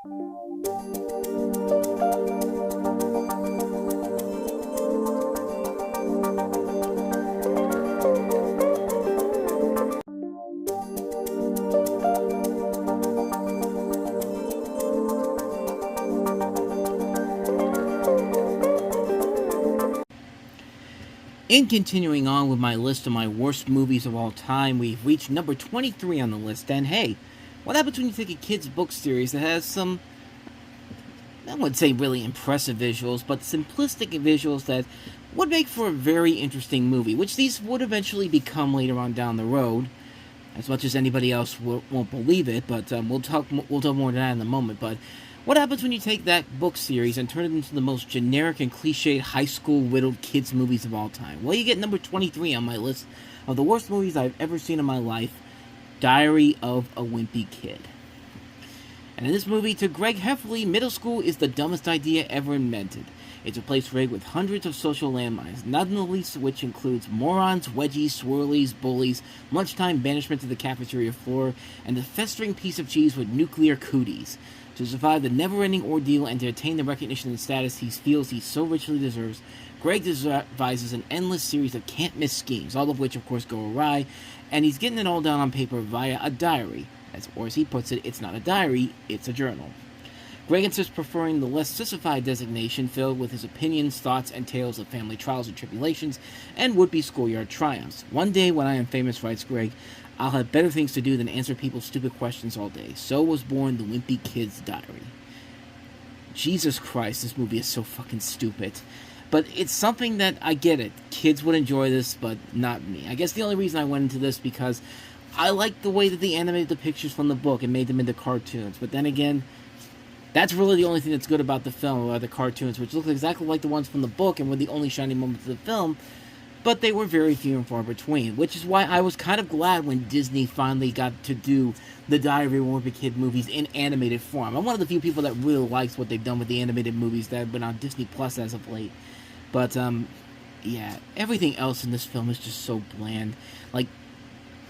In continuing on with my list of my worst movies of all time, we've reached number 23 on the list, and hey, what happens when you take a kid's book series that has some, I wouldn't say really impressive visuals, but simplistic visuals that would make for a very interesting movie, which these would eventually become later on down the road, as much as anybody else won't believe it, but we'll talk more to that in a moment. But what happens when you take that book series and turn it into the most generic and cliched high school riddled kids movies of all time? Well, you get number 23 on my list of the worst movies I've ever seen in my life, Diary of a Wimpy Kid. And in this movie, to Greg Heffley, middle school is the dumbest idea ever invented. It's a place rigged with hundreds of social landmines, not in the least of which includes morons, wedgies, swirlies, bullies, lunchtime banishment to the cafeteria floor, and the festering piece of cheese with nuclear cooties. To survive the never-ending ordeal and to attain the recognition and status he feels he so richly deserves, Greg devises an endless series of can't-miss schemes, all of which, of course, go awry, and he's getting it all down on paper via a diary. Or as he puts it, it's not a diary, it's a journal. Greg insists preferring the less sissified designation, filled with his opinions, thoughts, and tales of family trials and tribulations, and would-be schoolyard triumphs. One day when I am famous, writes Greg, I'll have better things to do than answer people's stupid questions all day. So was born the Wimpy Kid's diary. Jesus Christ, this movie is so fucking stupid. But it's something that, I get it, kids would enjoy this, but not me. I guess the only reason I went into this because I liked the way that they animated the pictures from the book and made them into cartoons. But then again, that's really the only thing that's good about the film, are the cartoons, which look exactly like the ones from the book and were the only shining moments of the film, but they were very few and far between, which is why I was kind of glad when Disney finally got to do the Diary of a Wimpy Kid movies in animated form. I'm one of the few people that really likes what they've done with the animated movies that have been on Disney Plus as of late. But, yeah, everything else in this film is just so bland. Like,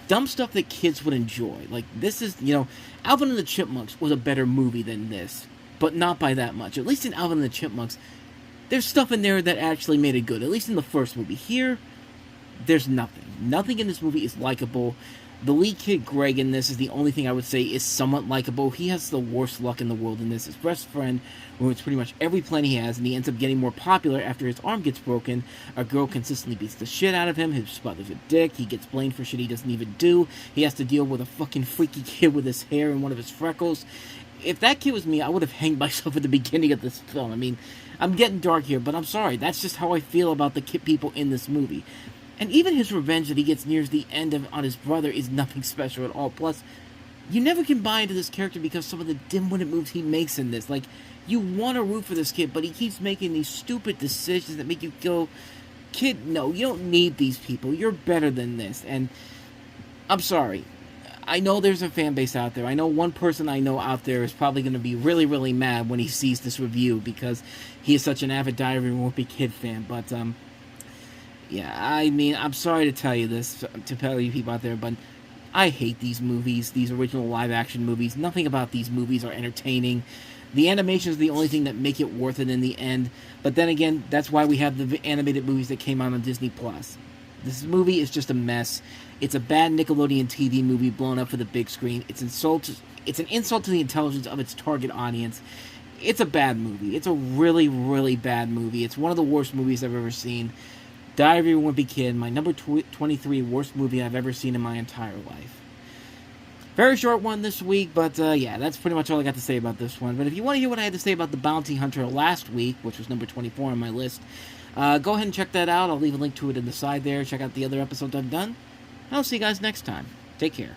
dumb stuff that kids would enjoy. Like, this is, Alvin and the Chipmunks was a better movie than this, but not by that much. At least in Alvin and the Chipmunks, there's stuff in there that actually made it good, at least in the first movie. Here, there's nothing. Nothing in this movie is likable. The lead kid, Greg, in this is the only thing I would say is somewhat likable. He has the worst luck in the world in this. His best friend ruins pretty much every plan he has, and he ends up getting more popular after his arm gets broken. A girl consistently beats the shit out of him. His brother's a dick. He gets blamed for shit he doesn't even do. He has to deal with a fucking freaky kid with his hair and one of his freckles. If that kid was me, I would have hanged myself at the beginning of this film. I mean, I'm getting dark here, but I'm sorry. That's just how I feel about the kid people in this movie. And even his revenge that he gets near the end on his brother is nothing special at all. Plus, you never can buy into this character because some of the dim-witted moves he makes in this. Like, you want to root for this kid, but he keeps making these stupid decisions that make you go, kid, no, you don't need these people. You're better than this. And I'm sorry. I know there's a fan base out there. I know one person I know out there is probably going to be really, really mad when he sees this review because he is such an avid Diary of a Wimpy Kid fan. But, yeah, I mean, I'm sorry to tell you this, to tell you people out there, but I hate these movies, these original live-action movies. Nothing about these movies are entertaining. The animation is the only thing that make it worth it in the end. But then again, that's why we have the animated movies that came out on Disney+. This movie is just a mess. It's a bad Nickelodeon TV movie blown up for the big screen. It's an insult to the intelligence of its target audience. It's a bad movie. It's a really, really bad movie. It's one of the worst movies I've ever seen. Diary of a Wimpy Kid, my number 23 worst movie I've ever seen in my entire life. Very short one this week, but yeah, that's pretty much all I got to say about this one. But if you want to hear what I had to say about The Bounty Hunter last week, which was number 24 on my list, go ahead and check that out. I'll leave a link to it in the side there. Check out the other episodes I've done. I'll see you guys next time. Take care.